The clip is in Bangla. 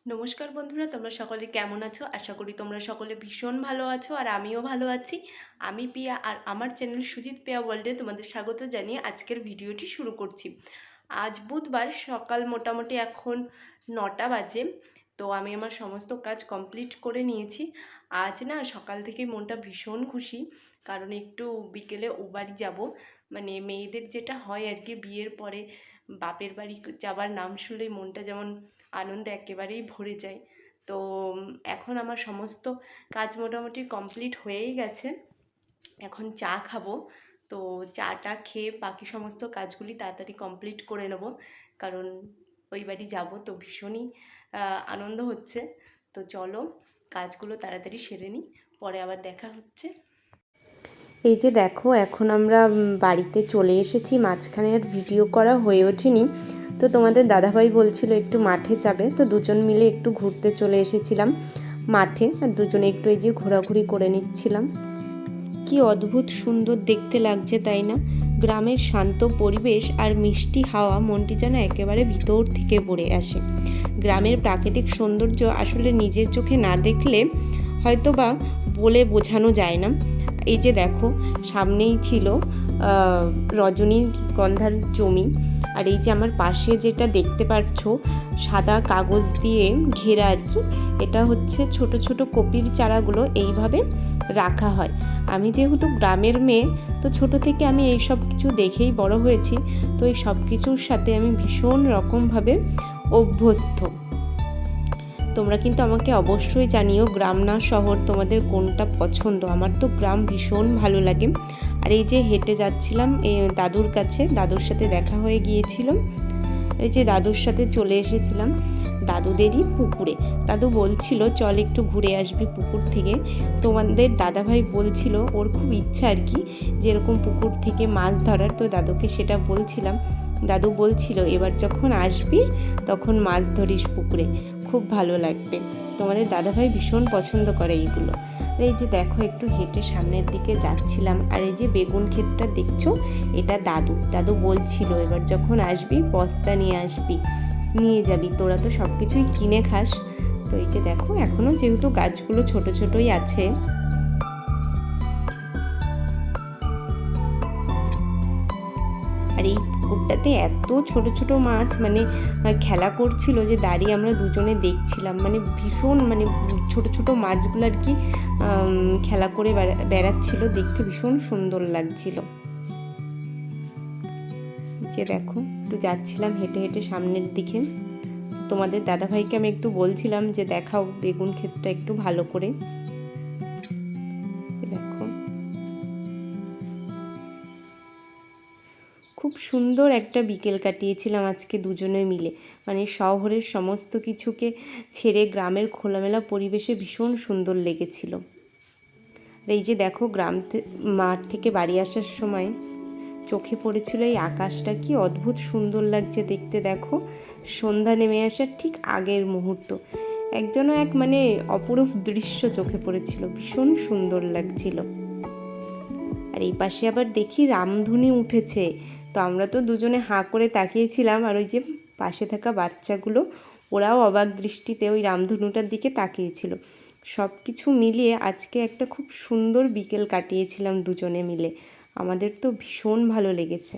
নমস্কার বন্ধুরা, তোমরা সকলে কেমন আছো? আশা করি তোমরা সকলে ভীষণ ভালো আছো আর আমিও ভালো আছি। আমি পিয়া আর আমার চ্যানেল সুজিত পিয়া ওয়ার্ল্ডে তোমাদের স্বাগত জানিয়ে আজকের ভিডিওটি শুরু করছি। আজ বুধবার সকাল মোটামুটি এখন 9টা বাজে। তো আমি আমার সমস্ত কাজ কমপ্লিট করে নিয়েছি। আজ না সকাল থেকে মনটা ভীষণ খুশি, কারণ একটু বিকেলে ও বাড়ি যাবো। মানে মেয়েদের যেটা হয় আর কি, বিয়ের পরে বাপের বাড়ি যাবার নাম শুনলেই মনটা যেমন আনন্দে একেবারেই ভরে যায়। তো এখন আমার সমস্ত কাজ মোটামুটি কমপ্লিট হয়েই গেছে। এখন চা খাবো। তো চাটা খেয়ে বাকি সমস্ত কাজগুলি তাড়াতাড়ি কমপ্লিট করে নেব, কারণ ওই বাড়ি যাব তো ভীষণই আনন্দ হচ্ছে। তো চলো কাজগুলো তাড়াতাড়ি সেরে নিই, পরে আবার দেখা হচ্ছে। এই যে দেখো, এখন আমরা বাড়িতে চলে এসেছি। মাঝখানে আর ভিডিও করা হয়ে ওঠেনি। তো তোমাদের দাদাভাই বলছিল একটু মাঠে যাবে, তো দুজন মিলে একটু ঘুরতে চলে এসেছিলাম মাঠে, আর দুজনে একটু এই যে ঘোরাঘুরি করে নিচ্ছিলাম। কি অদ্ভুত সুন্দর দেখতে লাগছে, তাই না? গ্রামের শান্ত পরিবেশ আর মিষ্টি হাওয়া মনটি যেন একেবারে ভিতর থেকে ভরে আসে। গ্রামের প্রাকৃতিক সৌন্দর্য আসলে নিজের চোখে না দেখলে হয়তো বা বলে বোঝানো যায় না। এই যে দেখো, সামনেই ছিল রজনীগন্ধার জমি, আর এই যে আমার পাশে যেটা দেখতে পাচ্ছ সাদা কাগজ দিয়ে ঘেরা আর কি, এটা হচ্ছে ছোট ছোট কপির চারাগুলো এইভাবে রাখা হয়। আমি যেহেতু গ্রামের মেয়ে, তো ছোট থেকে আমি এই সব কিছু দেখেই বড় হয়েছি। তো এই সব কিছুর সাথে আমি ভীষণ রকমভাবে অভ্যস্ত। তোমরা কিন্তু আমাকে অবশ্যই জানিও গ্রাম না শহর তোমাদের কোনটা পছন্দ। আমার তো গ্রাম ভীষণ ভালো লাগে। আর এই যে হেঁটে যাচ্ছিলাম দাদুর কাছে, দাদুর সাথে দেখা হয়ে গিয়েছিল। এই যে দাদুর সাথে চলে এসেছিলাম দাদুদেরই পুকুরে। দাদু বলছিল চল একটু ঘুরে আসবি পুকুর থেকে। তোমাদের দাদাভাই বলছিল ওর খুব ইচ্ছা আর কি যেরকম পুকুর থেকে মাছ ধরার, তো দাদুকে সেটা বলছিলাম। দাদু বলছিল এবার যখন আসবি তখন মাছ ধরিস পুকুরে, খুব ভালো লাগবে। তোমাদের দাদাভাই ভীষণ পছন্দ করে এইগুলো। আর এই যে দেখো, একটু হেঁটে সামনের দিকে যাচ্ছিলাম, আর এই যে বেগুন ক্ষেতটা দেখছো, এটা দাদু বলছিল এবার যখন আসবি বস্তা নিয়ে আসবি, নিয়ে যাবি, তোরা তো সব কিছুই কিনে খাস। তো এই যে দেখো, এখনও যেহেতু গাছগুলো ছোট ছোটই আছে। আর এই পুকুরটাতে এত ছোট ছোট মাছ মানে খেলা করছিল যে দাঁড়িয়ে আমরা দুজনে দেখছিলাম। মানে ভীষণ মানে ছোট ছোট মাছগুলো আর কি খেলা করে বেড়াচ্ছিল, দেখতে ভীষণ সুন্দর লাগছিল। যে দেখো, একটু যাচ্ছিলাম হেঁটে হেঁটে সামনের দিকে। তোমাদের দাদাভাইকে আমি একটু বলছিলাম যে দেখাও বেগুন ক্ষেতটা একটু ভালো করে। দেখো, খুব সুন্দর একটা বিকেল কাটিয়েছিলাম আজকে দুজনে মিলে। মানে শহরের সমস্ত কিছুকে ছেড়ে গ্রামের খোলামেলা পরিবেশে ভীষণ সুন্দর লেগেছিল। আর এই যে দেখো, মাঠ থেকে বাড়ি আসার সময় চোখে পড়েছিল এই আকাশটা, কি অদ্ভুত সুন্দর লাগছে দেখতে। দেখো, সন্ধ্যা নেমে আসার ঠিক আগের মুহূর্ত, এক মানে অপরূপ দৃশ্য চোখে পড়েছিল, ভীষণ সুন্দর লাগছিল। আর এই পাশে আবার দেখি রামধুনি উঠেছে। তো আমরা তো দুজনে হাঁ করে তাকিয়েছিলাম, আর ওই যে পাশে থাকা বাচ্চাগুলো ওরাও অবাক দৃষ্টিতে ওই রামধনুটার দিকে তাকিয়েছিল। সব কিছু মিলিয়ে আজকে একটা খুব সুন্দর বিকেল কাটিয়েছিলাম দুজনে মিলে। আমাদের তো ভীষণ ভালো লেগেছে।